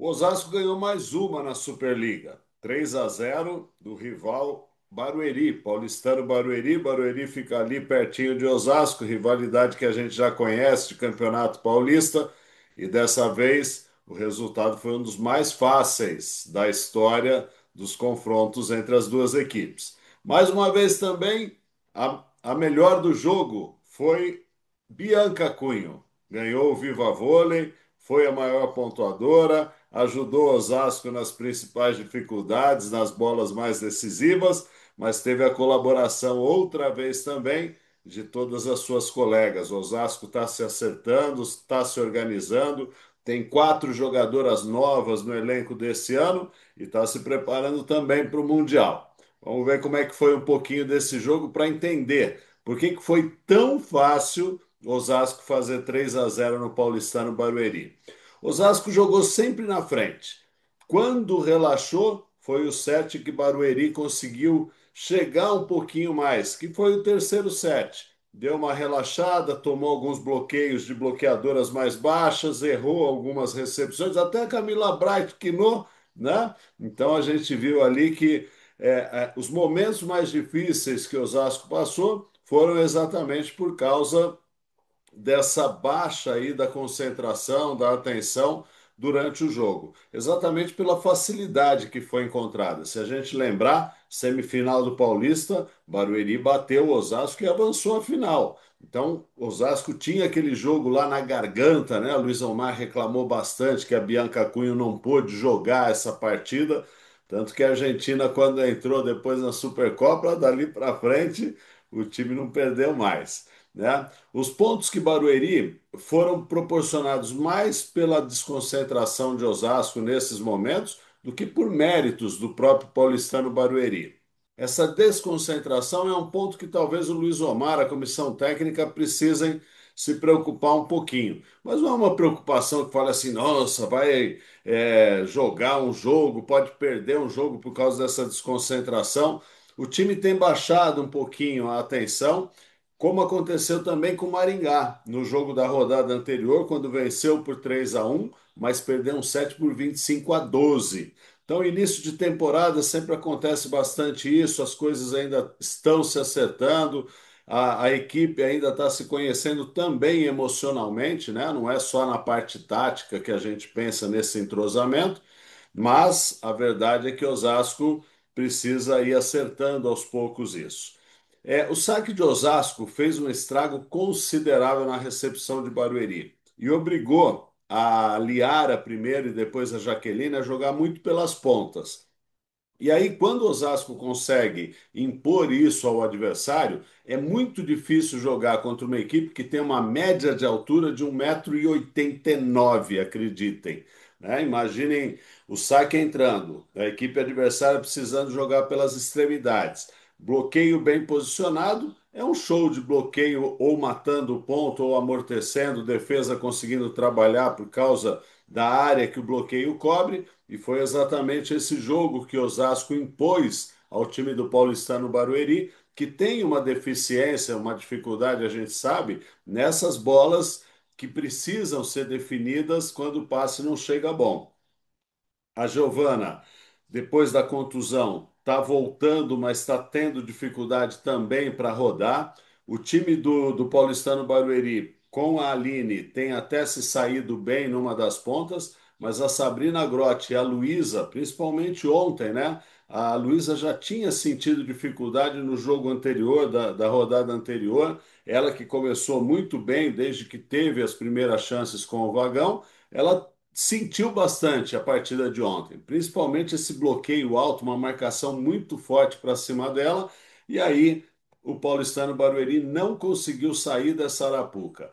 O Osasco ganhou mais uma na Superliga, 3-0 do rival Barueri, paulistano Barueri. Barueri fica ali pertinho de Osasco, rivalidade que a gente já conhece de Campeonato Paulista, e dessa vez o resultado foi um dos mais fáceis da história dos confrontos entre as duas equipes. Mais uma vez também, a melhor do jogo foi Bianca Cunho. Ganhou o Viva Vôlei, foi a maior pontuadora, ajudou Osasco nas principais dificuldades, nas bolas mais decisivas, mas teve a colaboração outra vez também de todas as suas colegas. Osasco está se acertando, está se organizando, tem quatro jogadoras novas no elenco desse ano e está se preparando também para o Mundial. Vamos ver como é que foi um pouquinho desse jogo para entender por que que foi tão fácil Osasco fazer 3-0 no Paulistano Barueri. Osasco jogou sempre na frente. Quando relaxou, foi o set que Barueri conseguiu chegar um pouquinho mais, que foi o terceiro set. Deu uma relaxada, tomou alguns bloqueios de bloqueadoras mais baixas, errou algumas recepções, até a Camila Bright quinou, né? Então a gente viu ali que os momentos mais difíceis que Osasco passou foram exatamente por causa dessa baixa aí da concentração, da atenção durante o jogo, exatamente pela facilidade que foi encontrada. Se a gente lembrar, semifinal do Paulista, Barueri bateu o Osasco e avançou à final. Então, Osasco tinha aquele jogo lá na garganta, né? O Luiz Omar reclamou bastante que a Bianca Cunha não pôde jogar essa partida, tanto que a Argentina, quando entrou depois na Supercopa, dali para frente, o time não perdeu mais, né? Os pontos que Barueri foram proporcionados mais pela desconcentração de Osasco nesses momentos do que por méritos do próprio paulistano Barueri. Essa desconcentração é um ponto que talvez o Luiz Omar, a comissão técnica, precisem se preocupar um pouquinho. Mas não é uma preocupação que fala assim, nossa, vai jogar um jogo, pode perder um jogo por causa dessa desconcentração. O time tem baixado um pouquinho a atenção, como aconteceu também com o Maringá, no jogo da rodada anterior, quando venceu por 3-1, mas perdeu um set por 25-12. Então, início de temporada sempre acontece bastante isso, as coisas ainda estão se acertando, a equipe ainda está se conhecendo também emocionalmente, né? Não é só na parte tática que a gente pensa nesse entrosamento, mas a verdade é que Osasco precisa ir acertando aos poucos isso. O saque de Osasco fez um estrago considerável na recepção de Barueri e obrigou a Liara primeiro e depois a Jaqueline a jogar muito pelas pontas. E aí, quando o Osasco consegue impor isso ao adversário, é muito difícil jogar contra uma equipe que tem uma média de altura de 1,89 m, acreditem. Né? Imaginem o saque entrando, a equipe adversária precisando jogar pelas extremidades. Bloqueio bem posicionado, é um show de bloqueio ou matando o ponto ou amortecendo, defesa conseguindo trabalhar por causa da área que o bloqueio cobre. E foi exatamente esse jogo que Osasco impôs ao time do Paulistano Barueri, que tem uma deficiência, uma dificuldade, a gente sabe, nessas bolas que precisam ser definidas quando o passe não chega bom. A Giovana, depois da contusão, está voltando, mas está tendo dificuldade também para rodar. O time do Paulistano Barueri, com a Aline, tem até se saído bem numa das pontas, mas a Sabrina Grotti e a Luísa, principalmente ontem, né? A Luísa já tinha sentido dificuldade no jogo anterior, da rodada anterior. Ela que começou muito bem desde que teve as primeiras chances com o Vagão, ela sentiu bastante a partida de ontem, principalmente esse bloqueio alto, uma marcação muito forte para cima dela, e aí o paulistano Barueri não conseguiu sair dessa arapuca.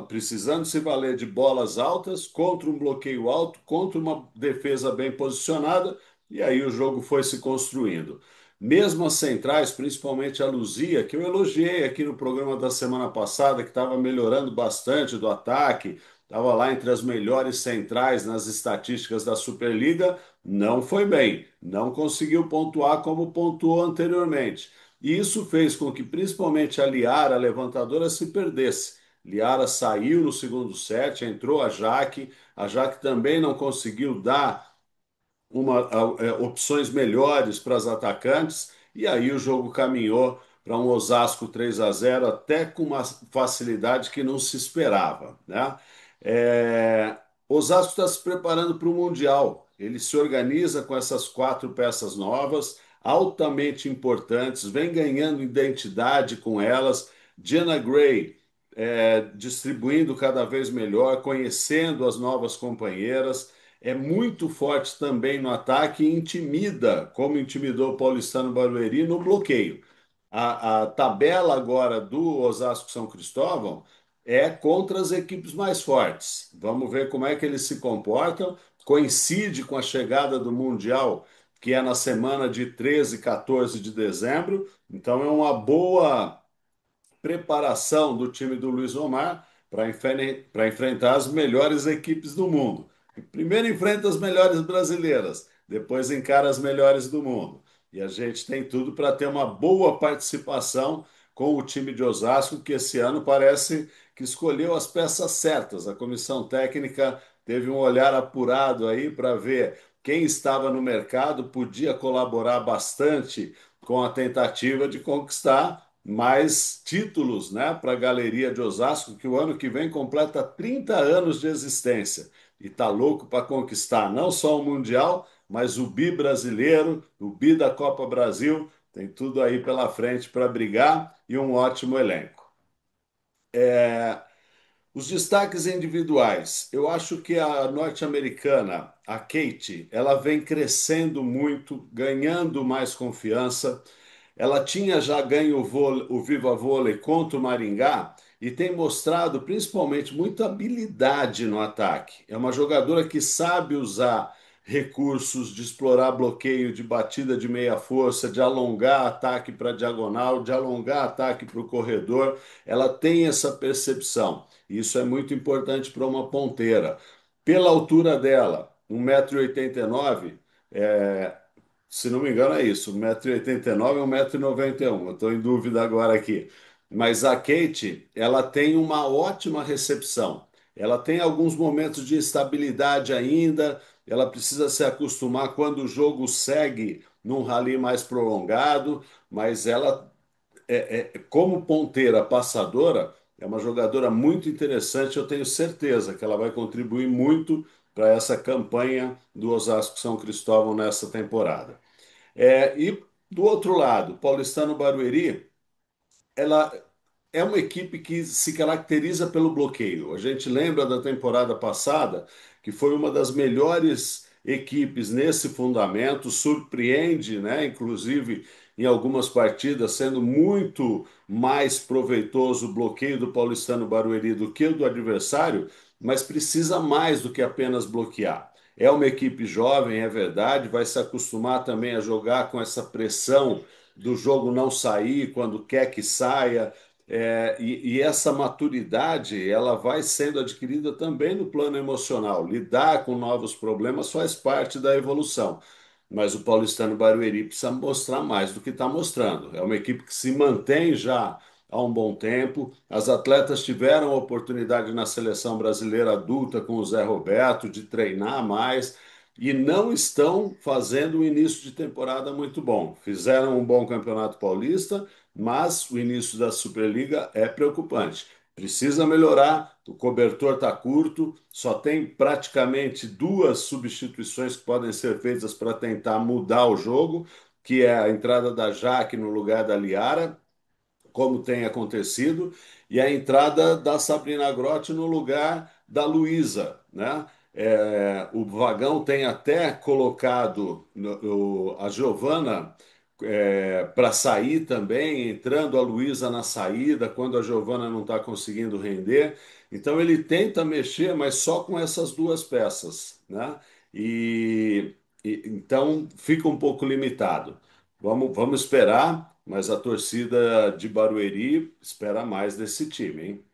Precisando se valer de bolas altas contra um bloqueio alto, contra uma defesa bem posicionada, e aí o jogo foi se construindo. Mesmo as centrais, principalmente a Luzia, que eu elogiei aqui no programa da semana passada, que estava melhorando bastante do ataque, estava lá entre as melhores centrais nas estatísticas da Superliga, não foi bem, não conseguiu pontuar como pontuou anteriormente. E isso fez com que principalmente a Liara, a levantadora, se perdesse. Liara saiu no segundo set, entrou a Jaque também não conseguiu dar opções melhores para os atacantes, e aí o jogo caminhou para um Osasco 3-0 até com uma facilidade que não se esperava, né? É, Osasco está se preparando para o Mundial. Ele se organiza com essas quatro peças novas, altamente importantes, vem ganhando identidade com elas. Diana Gray distribuindo cada vez melhor, conhecendo as novas companheiras, é muito forte também no ataque e intimida, como intimidou o Paulistano Barueri no bloqueio. A tabela agora do Osasco São Cristóvão é contra as equipes mais fortes. Vamos ver como é que eles se comportam. Coincide com a chegada do Mundial, que é na semana de 13 e 14 de dezembro. Então é uma boa preparação do time do Luiz Omar para enfrentar as melhores equipes do mundo. Primeiro enfrenta as melhores brasileiras, depois encara as melhores do mundo. E a gente tem tudo para ter uma boa participação com o time de Osasco, que esse ano parece que escolheu as peças certas. A comissão técnica teve um olhar apurado aí para ver quem estava no mercado, podia colaborar bastante com a tentativa de conquistar mais títulos, né, para a Galeria de Osasco, que o ano que vem completa 30 anos de existência e está louco para conquistar não só o Mundial, mas o Bi brasileiro, o Bi da Copa Brasil, tem tudo aí pela frente para brigar e um ótimo elenco. Os destaques individuais. Eu acho que a norte-americana, a Kate, ela vem crescendo muito, ganhando mais confiança. Ela tinha já ganho o Viva Vôlei contra o Maringá e tem mostrado principalmente muita habilidade no ataque. É uma jogadora que sabe usar recursos de explorar bloqueio, de batida de meia força, de alongar ataque para diagonal, de alongar ataque para o corredor. Ela tem essa percepção. Isso é muito importante para uma ponteira. Pela altura dela, 1,89 m, se não me engano, é isso. 1,89 m ou 1,91 m. Eu estou em dúvida agora aqui. Mas a Kate, ela tem uma ótima recepção. Ela tem alguns momentos de instabilidade ainda. Ela precisa se acostumar quando o jogo segue num rally mais prolongado. Mas ela, como ponteira passadora, é uma jogadora muito interessante. Eu tenho certeza que ela vai contribuir muito para essa campanha do Osasco São Cristóvão nessa temporada. E do outro lado, Paulistano Barueri, ela é uma equipe que se caracteriza pelo bloqueio. A gente lembra da temporada passada, que foi uma das melhores equipes nesse fundamento, surpreende, né? Inclusive em algumas partidas, sendo muito mais proveitoso o bloqueio do Paulistano Barueri do que o do adversário, mas precisa mais do que apenas bloquear. É uma equipe jovem, é verdade, vai se acostumar também a jogar com essa pressão do jogo não sair quando quer que saia. E essa maturidade ela vai sendo adquirida também no plano emocional. Lidar com novos problemas faz parte da evolução. Mas o Paulistano Barueri precisa mostrar mais do que está mostrando. É uma equipe que se mantém já há um bom tempo. As atletas tiveram a oportunidade na seleção brasileira adulta com o Zé Roberto de treinar mais e não estão fazendo um início de temporada muito bom. Fizeram um bom campeonato paulista, mas o início da Superliga é preocupante. Precisa melhorar, o cobertor está curto, só tem praticamente duas substituições que podem ser feitas para tentar mudar o jogo, que é a entrada da Jaque no lugar da Liara, como tem acontecido, e a entrada da Sabrina Grotti no lugar da Luísa, né? O Vagão tem até colocado a Giovana para sair também, entrando a Luísa na saída, quando a Giovana não está conseguindo render. Então ele tenta mexer, mas só com essas duas peças, né? E, então fica um pouco limitado. Vamos esperar, mas a torcida de Barueri espera mais desse time, hein?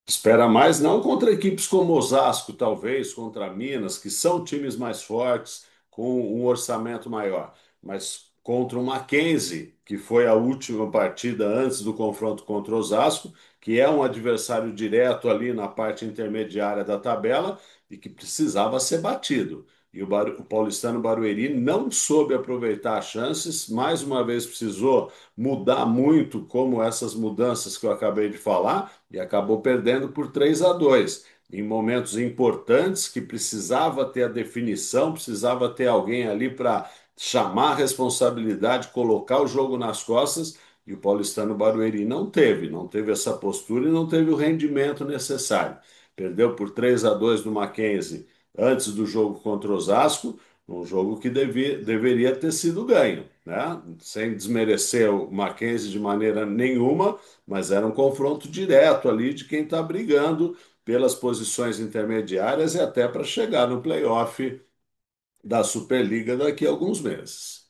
Espera mais, não contra equipes como Osasco, talvez, contra Minas, que são times mais fortes, com um orçamento maior, mas contra o Mackenzie, que foi a última partida antes do confronto contra Osasco, que é um adversário direto ali na parte intermediária da tabela e que precisava ser batido. E o Paulistano Barueri não soube aproveitar as chances, mais uma vez precisou mudar muito, como essas mudanças que eu acabei de falar, e acabou perdendo por 3-2 em momentos importantes que precisava ter a definição, precisava ter alguém ali para chamar a responsabilidade, colocar o jogo nas costas, e o Paulistano Barueri não teve essa postura e não teve o rendimento necessário. Perdeu por 3-2 no Mackenzie antes do jogo contra o Osasco, um jogo que deveria ter sido ganho, né? Sem desmerecer o Mackenzie de maneira nenhuma, mas era um confronto direto ali de quem está brigando pelas posições intermediárias e até para chegar no playoff da Superliga daqui a alguns meses.